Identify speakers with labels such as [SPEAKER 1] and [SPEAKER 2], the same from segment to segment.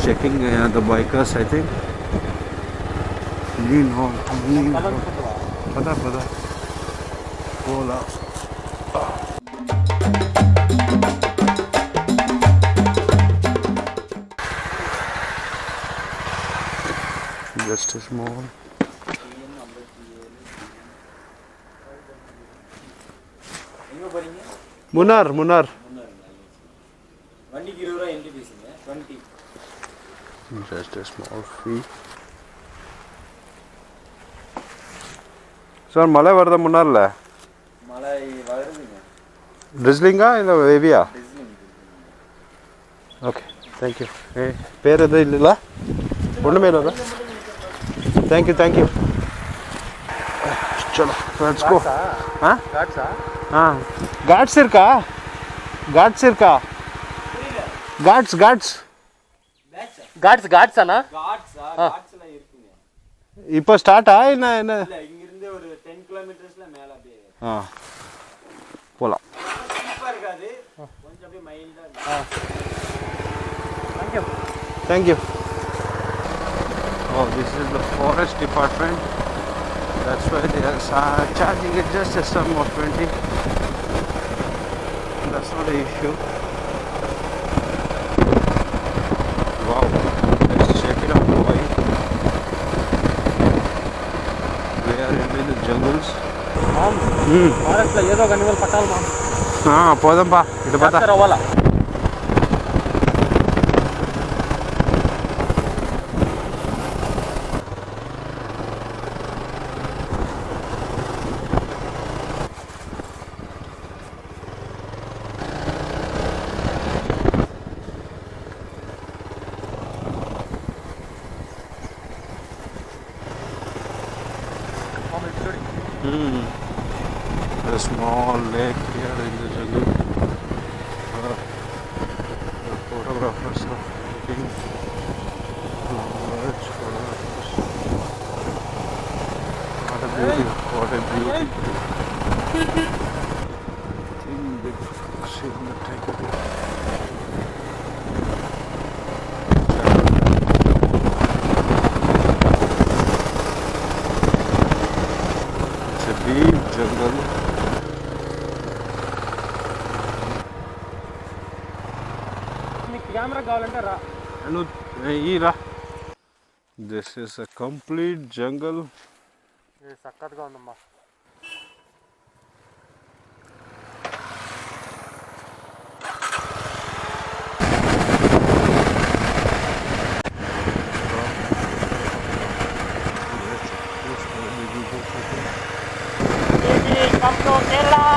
[SPEAKER 1] checking the bikers, I think. Lean on. Pada. Hola. Just a small. Munnar. Just a small fee. Sir, Malay varda Munnar la. Malay varda. Drizzling ga illa heavy ah? Okay, thank you. Hey, pere eda illa? Onnu mela. Thank you. Chalo, let's go. Huh? Guards irka? Guards ana? Guards la irukku. Ipo start ah illa enna? Illa ingirundhe oru 10 kilometers la mela அப்படியே. போலாம். சூப்பரா இருக்காது. கொஞ்சம் அப்படியே மைல்டா. Thank you. Oh, this is the forest department. That's why they are charging it just a sum of 20. That's not the issue. Wow, let's check it out, boy. We are in the jungles. Forest la yedo animal patal ma. Podam pa. Idu pata. Ravala. A small lake here in the jungle. The photographers are looking large photographers. What a beauty. I think they should not take it. It's a deep jungle. This is a complete jungle. Come to Kerala.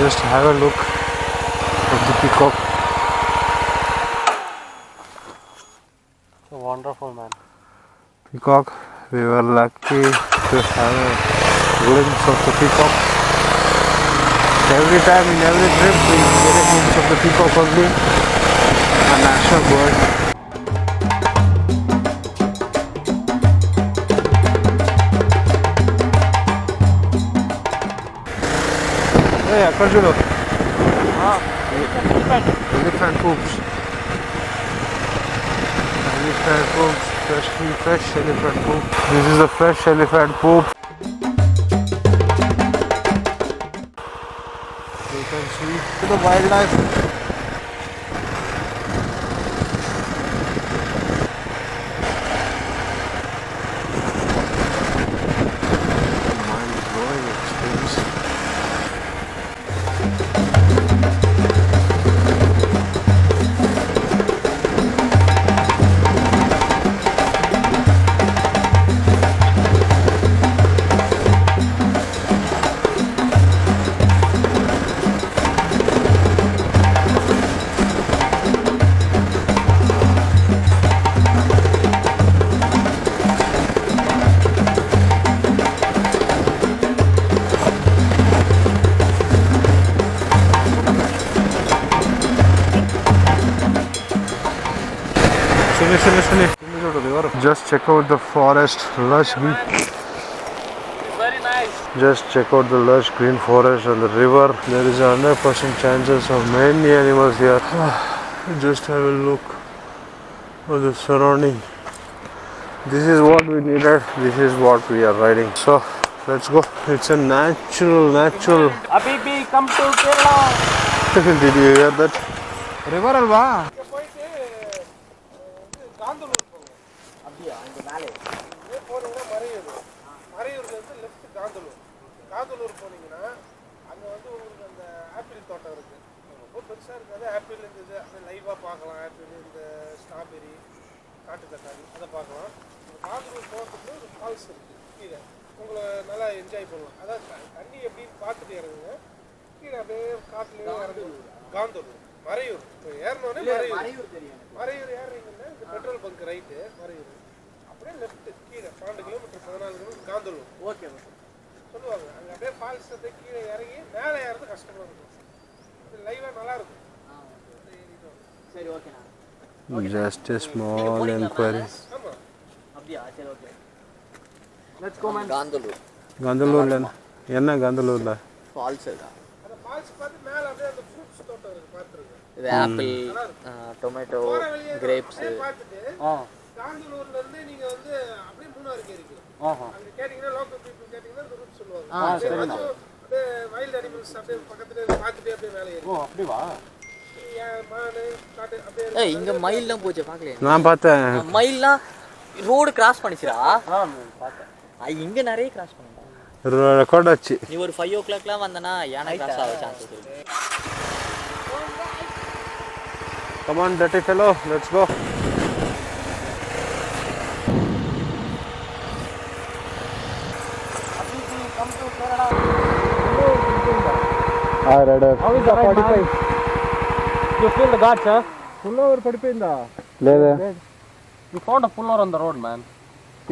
[SPEAKER 1] Just have a look at the peacock. So wonderful, man. Peacock, we were lucky to have a glimpse of the peacock. Every time in every trip we get a glimpse of the peacock only, a national bird. Hey, Akarjulo. Elephant poops. Fresh elephant poop. This is a fresh elephant poop. You can see the wildlife. Mind-blowing experience. Just check out the forest, lush green.
[SPEAKER 2] Very nice.
[SPEAKER 1] Just check out the lush green forest and the river. There is 100% chances of many animals here. Just have a look at the surrounding. This is what we needed. This is what we are riding. So let's go. It's a natural.
[SPEAKER 2] Abhi come to Kerala.
[SPEAKER 1] Did you hear that? River alva?
[SPEAKER 3] petrol bunk right Marayur அப்படியே left கீழ 12 kilometre 14 kilometre Kanthalloor okay சொல்லுவாங்க அங்க அப்படியே falls அப்படியே கீழ இறங்கி மேலே ஏறது கஷ்டமா இருக்கும் இது லைவா நல்லா இருக்கும் சரி ஓகேனா
[SPEAKER 1] Just a small inquiry.
[SPEAKER 3] ஆமா
[SPEAKER 2] அப்படியே சரி ஓகே லெட்ஸ் கோ மேன்
[SPEAKER 1] காந்தலூர்ல என்ன காந்தலூர்ல
[SPEAKER 2] ஃபால்ஸ் இருக்கா
[SPEAKER 3] அந்த ஃபால்ஸ் பார்த்து மேலே அப்படியே அந்த ஃப்ரூட்ஸ் தோட்டம் இருக்கு பாத்துருங்க
[SPEAKER 2] இது ஆப்பிள் டொமேட்டோ கிரேப்ஸ்
[SPEAKER 3] காந்தலூர்ல இருந்து நீங்க வந்து அப்படியே மூணாருக்கு ஏறிக்கலாம் அங்க கேட்டிங்கனா லோக்கல் பீப்பிள் கேட்டிங்கனா இந்த ரூட் சொல்லுவாங்க சரிண்ணா அப்படியே வைல்ட் அனிமல்ஸ் அப்படியே பக்கத்துல பார்த்துட்டே அப்படியே மேலே ஏறி
[SPEAKER 2] அப்படி வா
[SPEAKER 3] மானு காட்டு அப்படியே
[SPEAKER 2] ஏய் இங்க மயில்லாம் போச்சு பார்க்கலையா
[SPEAKER 1] நான் பார்த்தேன்
[SPEAKER 2] மயில்லாம் ரோடு கிராஸ் பண்ணிச்சுடா பார்த்தேன் இங்க நிறைய கிராஸ் பண்ணா
[SPEAKER 1] ரெக்கார்ட் ஆச்சு
[SPEAKER 2] நீ ஒரு 5 o'clockலாம் வந்தனா யானை கிராஸ் ஆக சான்சஸ் இருக்கு
[SPEAKER 1] Come on dirty fellow, let's go.
[SPEAKER 2] Come to Kerala.
[SPEAKER 1] Hi rider.
[SPEAKER 2] How is the 45? You feel the guards, huh?
[SPEAKER 1] Full over padipinda.
[SPEAKER 4] Lede.
[SPEAKER 2] You found a fuller on the road, man.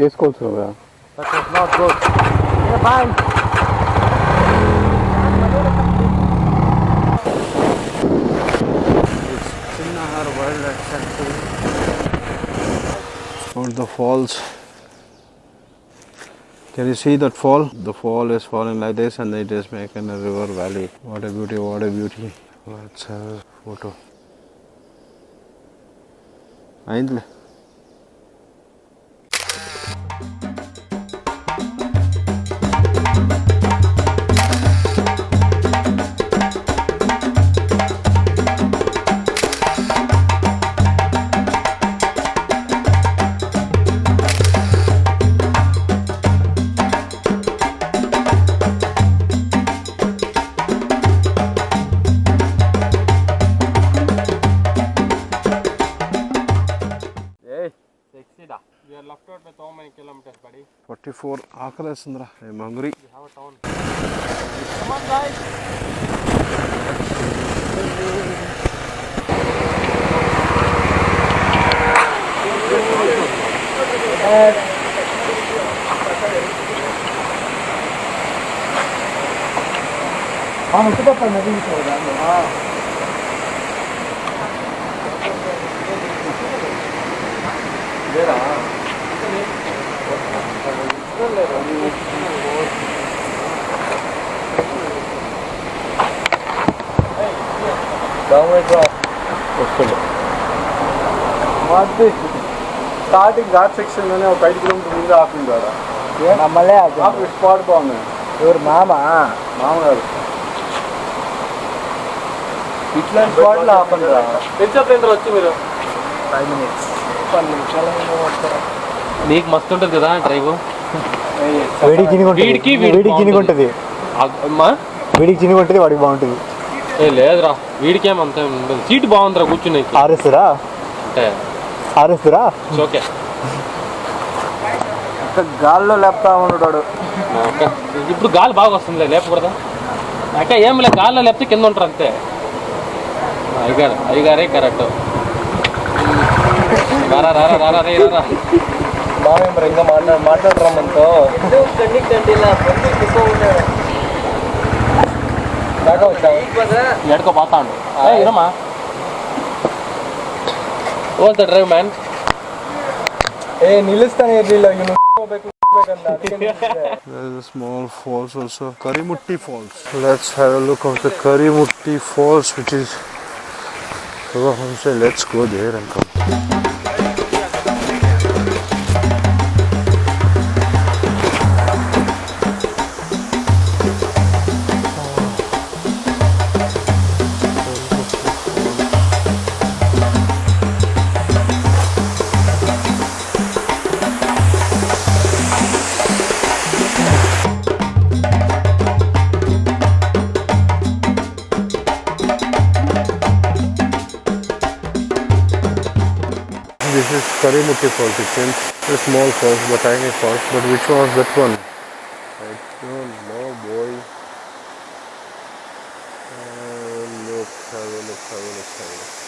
[SPEAKER 4] Yes, calls over.
[SPEAKER 2] That was not good. Yeah, bye.
[SPEAKER 1] Chinnar wildlife sanctuary. For the falls. Can you see that fall? The fall is falling like this and it is making a river valley. What a beauty, what a beauty. Let's have a photo. Aindle.
[SPEAKER 3] We are left out with how many kilometers, buddy?
[SPEAKER 1] 44 Akra Sundra. I'm hungry.
[SPEAKER 3] We have a town. Come on, guys.
[SPEAKER 4] Downward drop. What this? Starting that section मैंने वो 5 kilometre मुझे आखिर डाला. ये नमले आके. आप spot पे हमें. और मामा. मामा. इतना स्पॉट ला अपन रहा.
[SPEAKER 3] It's a plane to watch me.
[SPEAKER 4] 5 minutes. 5 minutes. चलो मैं watch करा.
[SPEAKER 3] నీకు మస్తు ఉంటుంది కదా డ్రైవ్
[SPEAKER 4] వీడికి చినుకుంటుంది
[SPEAKER 3] అమ్మా
[SPEAKER 4] వీడికి చినుకుంటుంది వాడికి బాగుంటుంది
[SPEAKER 3] ఏ లేదురా వీడికేమంత ఉంటుంది సీట్ బాగుందిరా కూర్చుని
[SPEAKER 4] ఆరేస్తురా
[SPEAKER 3] అంటే
[SPEAKER 4] ఆరేస్తురా
[SPEAKER 3] ఓకే
[SPEAKER 4] గాల్లో లేపుతా ఉంటాడు
[SPEAKER 3] ఇప్పుడు గాలి బాగా వస్తుంది లేపకూడదా అక్క ఏం లే గాల్లో లేపితే కింద ఉంటారు అంతే అయ్యగారే కరెక్ట్ రారా రారా రారా రే రారా
[SPEAKER 4] మామేం ఇంకా మాట్లాడరా మనతో
[SPEAKER 3] ఎడుకో పోతాడు ఇరమ్మా ఓ ద డ్రైవ్ మ్యాన్
[SPEAKER 4] ಏ ನಿಲ್ಲಿಸ್ತಾನೆ ಇರಲಿಲ್ಲ ಇವನು ಹೋಗ್ಬೇಕು ಅಂತ ಅದಕ್ಕೆ ನಿಲ್ಲಿಸಿದೆ.
[SPEAKER 1] There is a small falls also, Karimutty Falls. Let's have a look of the Karimutty Falls, which is. So I say let's go there and come. This is Karimutty Falls. It seems a small falls, but tiny falls. But which was that one? I don't know, boy. Look, have a look.